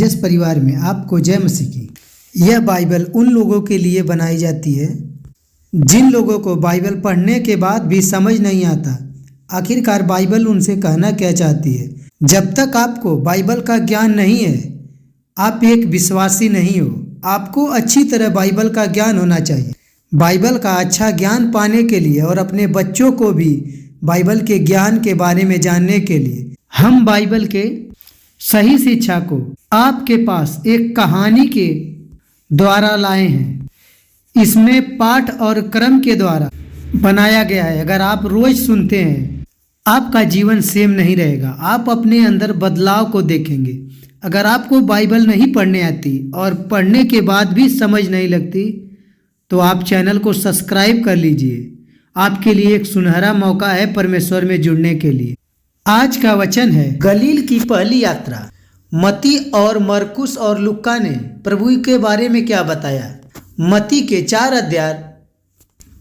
Jesus परिवार में आपको जय मसीह की। यह बाइबल उन लोगों के लिए बनाई जाती है जिन लोगों को बाइबल पढ़ने के बाद भी समझ नहीं आता आखिरकार बाइबल उनसे कहना क्या चाहती है। जब तक आपको बाइबल का ज्ञान नहीं है, आप एक विश्वासी नहीं हो। आपको अच्छी तरह बाइबल का ज्ञान होना चाहिए। बाइबल का अच्छा ज्ञान पाने के लिए और अपने बच्चों को भी बाइबल के ज्ञान के बारे में जानने के लिए हम बाइबल के सही शिक्षा को आपके पास एक कहानी के द्वारा लाए हैं। इसमें पाठ और क्रम के द्वारा बनाया गया है। अगर आप रोज सुनते हैं, आपका जीवन सेम नहीं रहेगा। आप अपने अंदर बदलाव को देखेंगे। अगर आपको बाइबल नहीं पढ़ने आती और पढ़ने के बाद भी समझ नहीं लगती, तो आप चैनल को सब्सक्राइब कर लीजिए। आपके लिए एक सुनहरा मौका है परमेश्वर में जुड़ने के लिए। आज का वचन है गलील की पहली यात्रा। मती और मरकुस और लुक्का ने प्रभु के बारे में क्या बताया। मती के 4 अध्याय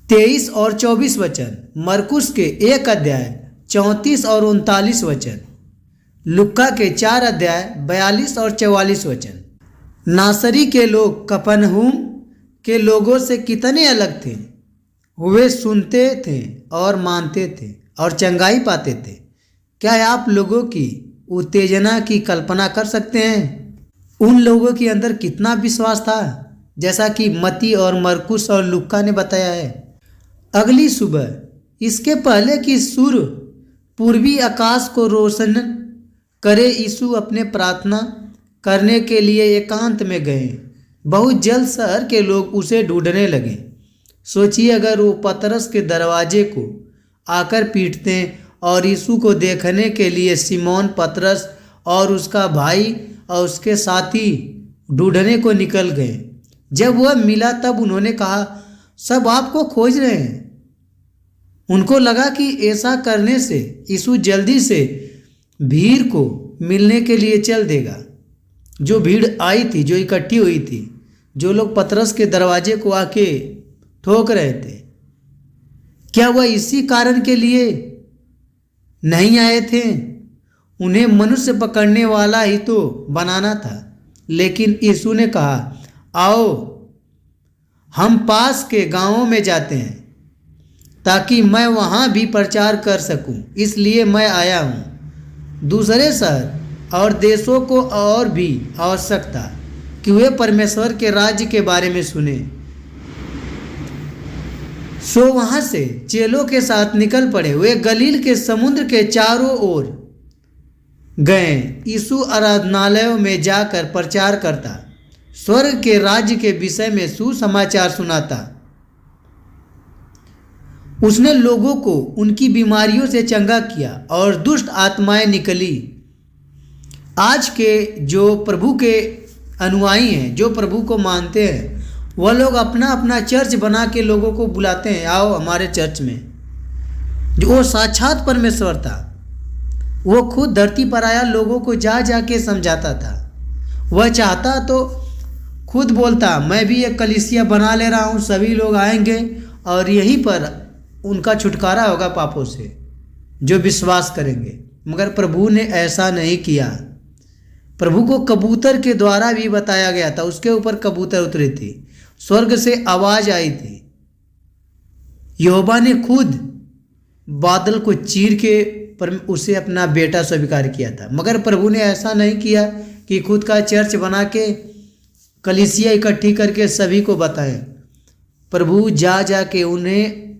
23 और 24 वचन, मरकुस के 1 अध्याय 34 और 39 वचन, लुक्का के 4 अध्याय 42 और 44 वचन। नासरी के लोग कफरनहूम के लोगों से कितने अलग थे। वे सुनते थे और मानते थे और चंगाई पाते थे। क्या आप लोगों की उत्तेजना की कल्पना कर सकते हैं? उन लोगों के अंदर कितना विश्वास था, जैसा कि मती और मरकुस और लुक्का ने बताया है। अगली सुबह इसके पहले कि सूर्य पूर्वी आकाश को रोशन करे, यीशु अपने प्रार्थना करने के लिए एकांत में गए। बहुत जल्द शहर के लोग उसे ढूंढने लगे। सोचिए, अगर वो पतरस के दरवाजे को आकर पीटते और यीशु को देखने के लिए सिमोन पतरस और उसका भाई और उसके साथी ढूंढने को निकल गए। जब वह मिला तब उन्होंने कहा, सब आपको खोज रहे हैं। उनको लगा कि ऐसा करने से यीशु जल्दी से भीड़ को मिलने के लिए चल देगा। जो भीड़ आई थी, जो इकट्ठी हुई थी, जो लोग पतरस के दरवाजे को आके ठोक रहे थे, क्या वह इसी कारण के लिए नहीं आए थे? उन्हें मनुष्य पकड़ने वाला ही तो बनाना था। लेकिन यीशु ने कहा, आओ हम पास के गांवों में जाते हैं ताकि मैं वहां भी प्रचार कर सकूं। इसलिए मैं आया हूं। दूसरे शहर और देशों को और भी आवश्यकता कि वे परमेश्वर के राज्य के बारे में सुने। सो वहां से चेलों के साथ निकल पड़े। वे गलील के समुद्र के चारों ओर गए। यीशु आराधनालयों में जाकर प्रचार करता, स्वर्ग के राज्य के विषय में सुसमाचार सुनाता। उसने लोगों को उनकी बीमारियों से चंगा किया और दुष्ट आत्माएं निकली। आज के जो प्रभु के अनुयायी हैं, जो प्रभु को मानते हैं, वह लोग अपना अपना चर्च बना के लोगों को बुलाते हैं, आओ हमारे चर्च में। जो वो साक्षात परमेश्वर था, वो खुद धरती पर आया, लोगों को जा जा के समझाता था। वह चाहता तो खुद बोलता, मैं भी एक कलीसिया बना ले रहा हूँ, सभी लोग आएंगे और यहीं पर उनका छुटकारा होगा पापों से, जो विश्वास करेंगे। मगर प्रभु ने ऐसा नहीं किया। प्रभु को कबूतर के द्वारा भी बताया गया था। उसके ऊपर कबूतर उतरी थी, स्वर्ग से आवाज आई थी। यहोवा ने खुद बादल को चीर के उसे अपना बेटा स्वीकार किया था। मगर प्रभु ने ऐसा नहीं किया कि खुद का चर्च बना के कलीसिया इकट्ठी करके सभी को बताएं। प्रभु जा जा के, उन्हें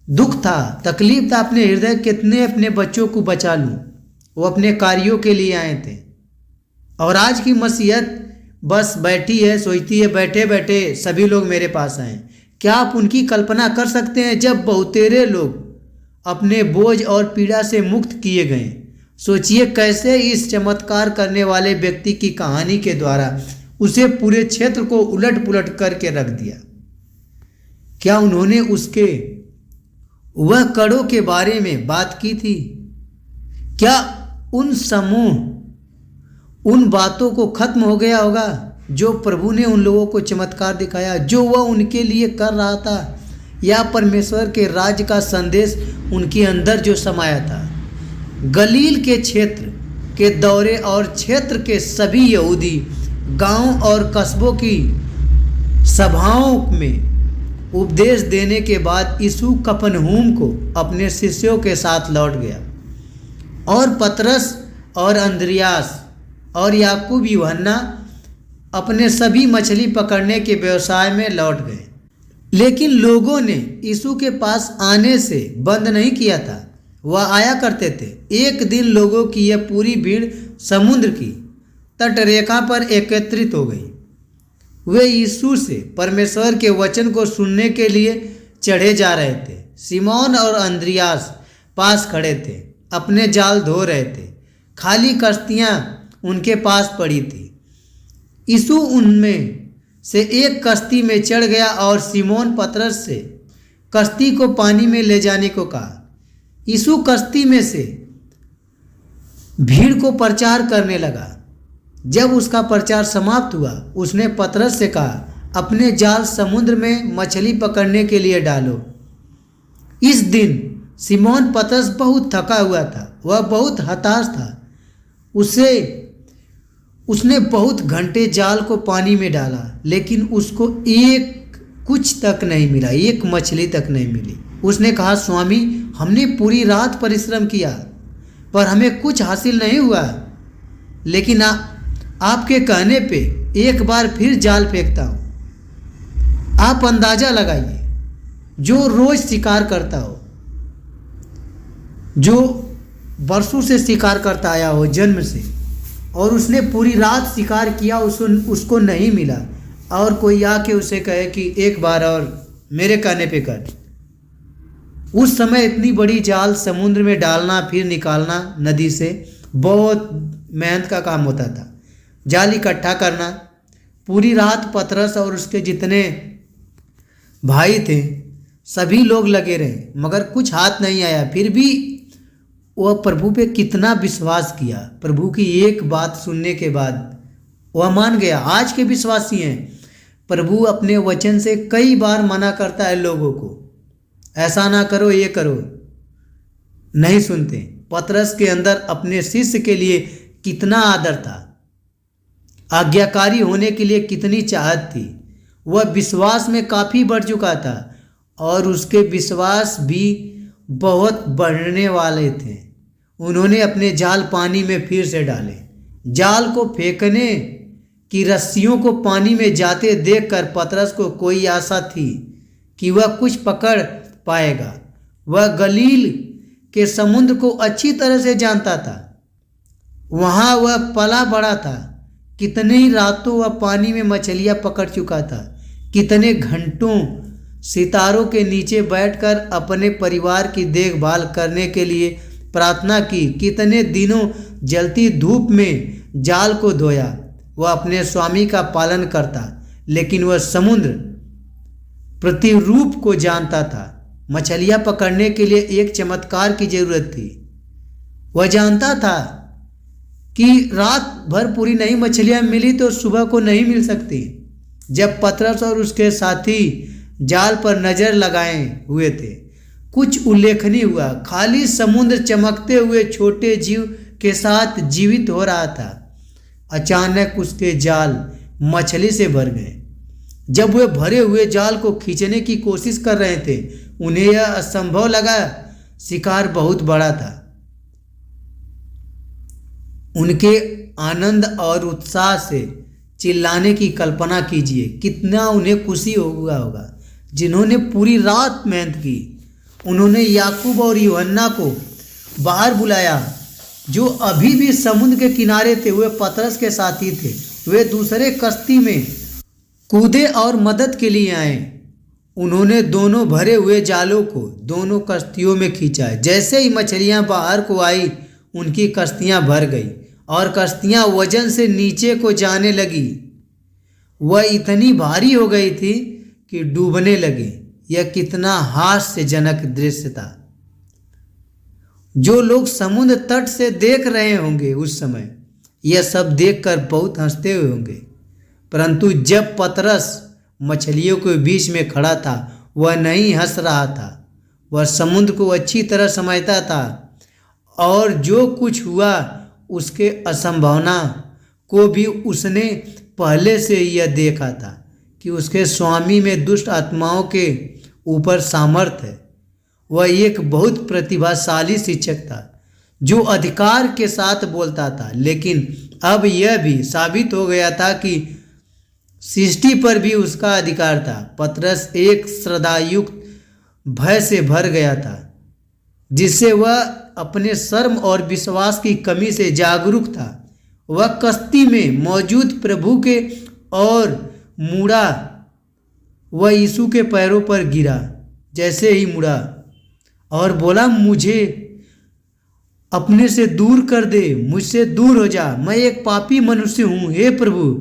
दुख था, तकलीफ था अपने हृदय, कितने अपने बच्चों को बचा लूं। वो अपने कार्यों के लिए आए थे। और आज की मसीहत बस बैठी है, सोचती है बैठे बैठे सभी लोग मेरे पास आएँ। क्या आप उनकी कल्पना कर सकते हैं जब बहुतेरे लोग अपने बोझ और पीड़ा से मुक्त किए गए? सोचिए कैसे इस चमत्कार करने वाले व्यक्ति की कहानी के द्वारा उसे पूरे क्षेत्र को उलट पुलट करके रख दिया। क्या उन्होंने उसके वह कड़ों के बारे में बात की थी? क्या उन बातों को खत्म हो गया होगा जो प्रभु ने उन लोगों को चमत्कार दिखाया, जो वह उनके लिए कर रहा था? या परमेश्वर के राज्य का संदेश उनके अंदर जो समाया था? गलील के क्षेत्र के दौरे और क्षेत्र के सभी यहूदी गांव और कस्बों की सभाओं में उपदेश देने के बाद यीशु कफरनहूम को अपने शिष्यों के साथ लौट गया और पतरस और अंद्रियास और याकूब यूहन्ना अपने सभी मछली पकड़ने के व्यवसाय में लौट गए। लेकिन लोगों ने यीशु के पास आने से बंद नहीं किया था, वह आया करते थे। एक दिन लोगों की यह पूरी भीड़ समुद्र की तटरेखा पर एकत्रित हो गई। वे यीशु से परमेश्वर के वचन को सुनने के लिए चढ़े जा रहे थे। सिमोन और अंद्रियास पास खड़े थे, अपने जाल धो रहे थे। खाली कश्तियाँ उनके पास पड़ी थी। यीशु उनमें से एक कश्ती में चढ़ गया और सिमोन पतरस से कश्ती को पानी में ले जाने को कहा। यीशु कश्ती में से भीड़ को प्रचार करने लगा। जब उसका प्रचार समाप्त हुआ, उसने पतरस से कहा, अपने जाल समुद्र में मछली पकड़ने के लिए डालो। इस दिन सिमोन पतरस बहुत थका हुआ था, वह बहुत हताश था। उसने बहुत घंटे जाल को पानी में डाला, लेकिन उसको कुछ तक नहीं मिला, एक मछली तक नहीं मिली। उसने कहा, स्वामी, हमने पूरी रात परिश्रम किया पर हमें कुछ हासिल नहीं हुआ, लेकिन आपके कहने पे एक बार फिर जाल फेंकता हूँ। आप अंदाजा लगाइए, जो रोज शिकार करता हो, जो बरसों से शिकार करता आया हो जन्म से, और उसने पूरी रात शिकार किया, उसको नहीं मिला, और कोई आके उसे कहे कि एक बार और मेरे कहने पे कर। उस समय इतनी बड़ी जाल समुद्र में डालना फिर निकालना नदी से बहुत मेहनत का काम होता था। जाल इकट्ठा करना, पूरी रात पतरस और उसके जितने भाई थे सभी लोग लगे रहे, मगर कुछ हाथ नहीं आया। फिर भी वह प्रभु पे कितना विश्वास किया। प्रभु की एक बात सुनने के बाद वह मान गया। आज के विश्वासी हैं, प्रभु अपने वचन से कई बार मना करता है लोगों को, ऐसा ना करो, ये करो, नहीं सुनते। पतरस के अंदर अपने शिष्य के लिए कितना आदर था, आज्ञाकारी होने के लिए कितनी चाहत थी। वह विश्वास में काफ़ी बढ़ चुका था और उसके विश्वास भी बहुत बढ़ने वाले थे। उन्होंने अपने जाल पानी में फिर से डाले। जाल को फेंकने की रस्सियों को पानी में जाते देखकर पतरस को कोई आशा थी कि वह कुछ पकड़ पाएगा। वह गलील के समुद्र को अच्छी तरह से जानता था, वहाँ वह पला बड़ा था। कितनी रातों वह पानी में मछलियाँ पकड़ चुका था, कितने घंटों सितारों के नीचे बैठकर अपने परिवार की देखभाल करने के लिए प्रार्थना की, कितने दिनों जलती धूप में जाल को धोया। वह अपने स्वामी का पालन करता, लेकिन वह समुद्र प्रतिरूप को जानता था। मछलियाँ पकड़ने के लिए एक चमत्कार की जरूरत थी। वह जानता था कि रात भर पूरी नहीं मछलियाँ मिली तो सुबह को नहीं मिल सकती। जब पतरस और उसके साथी जाल पर नज़र लगाए हुए थे, कुछ उल्लेखनीय हुआ। खाली समुद्र चमकते हुए छोटे जीव के साथ जीवित हो रहा था। अचानक उसके जाल मछली से भर गए। जब वे भरे हुए जाल को खींचने की कोशिश कर रहे थे, उन्हें यह असंभव लगा। शिकार बहुत बड़ा था। उनके आनंद और उत्साह से चिल्लाने की कल्पना कीजिए। कितना उन्हें खुशी हुआ होगा। जिन्होंने पूरी रात मेहनत की, उन्होंने याकूब और यूहन्ना को बाहर बुलाया, जो अभी भी समुद्र के किनारे थे। वे पतरस के साथी थे। वे दूसरे कश्ती में कूदे और मदद के लिए आए। उन्होंने दोनों भरे हुए जालों को दोनों कश्तियों में खींचा। जैसे ही मछलियां बाहर को आई, उनकी कश्तियां भर गई और कश्तियां वजन से नीचे को जाने लगी। वह इतनी भारी हो गई थी कि डूबने लगी। यह कितना हास्यजनक दृश्य था। जो लोग समुद्र तट से देख रहे होंगे उस समय यह सब देखकर बहुत हंसते हुए होंगे, परंतु जब पतरस मछलियों के बीच में खड़ा था, वह नहीं हंस रहा था। वह समुद्र को अच्छी तरह समझता था और जो कुछ हुआ उसके असंभावना को भी उसने पहले से यह देखा था कि उसके स्वामी में दुष्ट आत्माओं के ऊपर सामर्थ्य है। वह एक बहुत प्रतिभाशाली शिक्षक था जो अधिकार के साथ बोलता था, लेकिन अब यह भी साबित हो गया था कि सृष्टि पर भी उसका अधिकार था। पतरस एक श्रद्धायुक्त भय से भर गया था जिससे वह अपने शर्म और विश्वास की कमी से जागरूक था। वह कश्ती में मौजूद प्रभु के और मुड़ा, वह यीशु के पैरों पर गिरा। जैसे ही मुड़ा और बोला, मुझे अपने से दूर कर दे, मुझसे दूर हो जा, मैं एक पापी मनुष्य हूँ, हे प्रभु।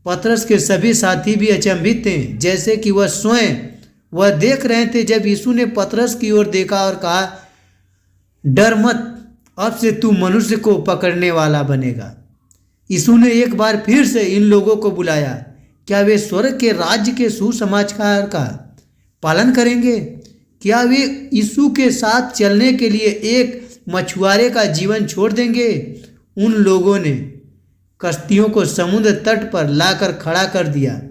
पतरस के सभी साथी भी अचंभित थे, जैसे कि वह स्वयं वह देख रहे थे। जब यीशु ने पतरस की ओर देखा और कहा, डर मत, अब से तू मनुष्य को पकड़ने वाला बनेगा। यीशु ने एक बार फिर से इन लोगों को बुलाया। क्या वे स्वर्ग के राज्य के सुसमाचार का पालन करेंगे? क्या वे यीशु के साथ चलने के लिए एक मछुआरे का जीवन छोड़ देंगे? उन लोगों ने कश्तियों को समुद्र तट पर लाकर खड़ा कर दिया।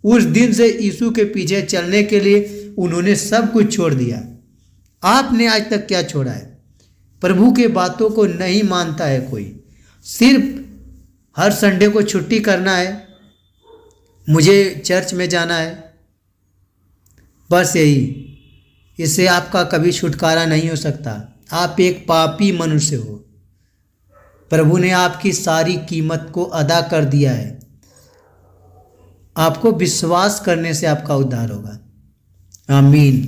उस दिन से यीशु के पीछे चलने के लिए उन्होंने सब कुछ छोड़ दिया। आपने आज तक क्या छोड़ा है? प्रभु के बातों को नहीं मानता है कोई, सिर्फ हर संडे को छुट्टी करना है, मुझे चर्च में जाना है, बस यही। इससे आपका कभी छुटकारा नहीं हो सकता। आप एक पापी मनुष्य हो। प्रभु ने आपकी सारी कीमत को अदा कर दिया है। आपको विश्वास करने से आपका उद्धार होगा। आमीन।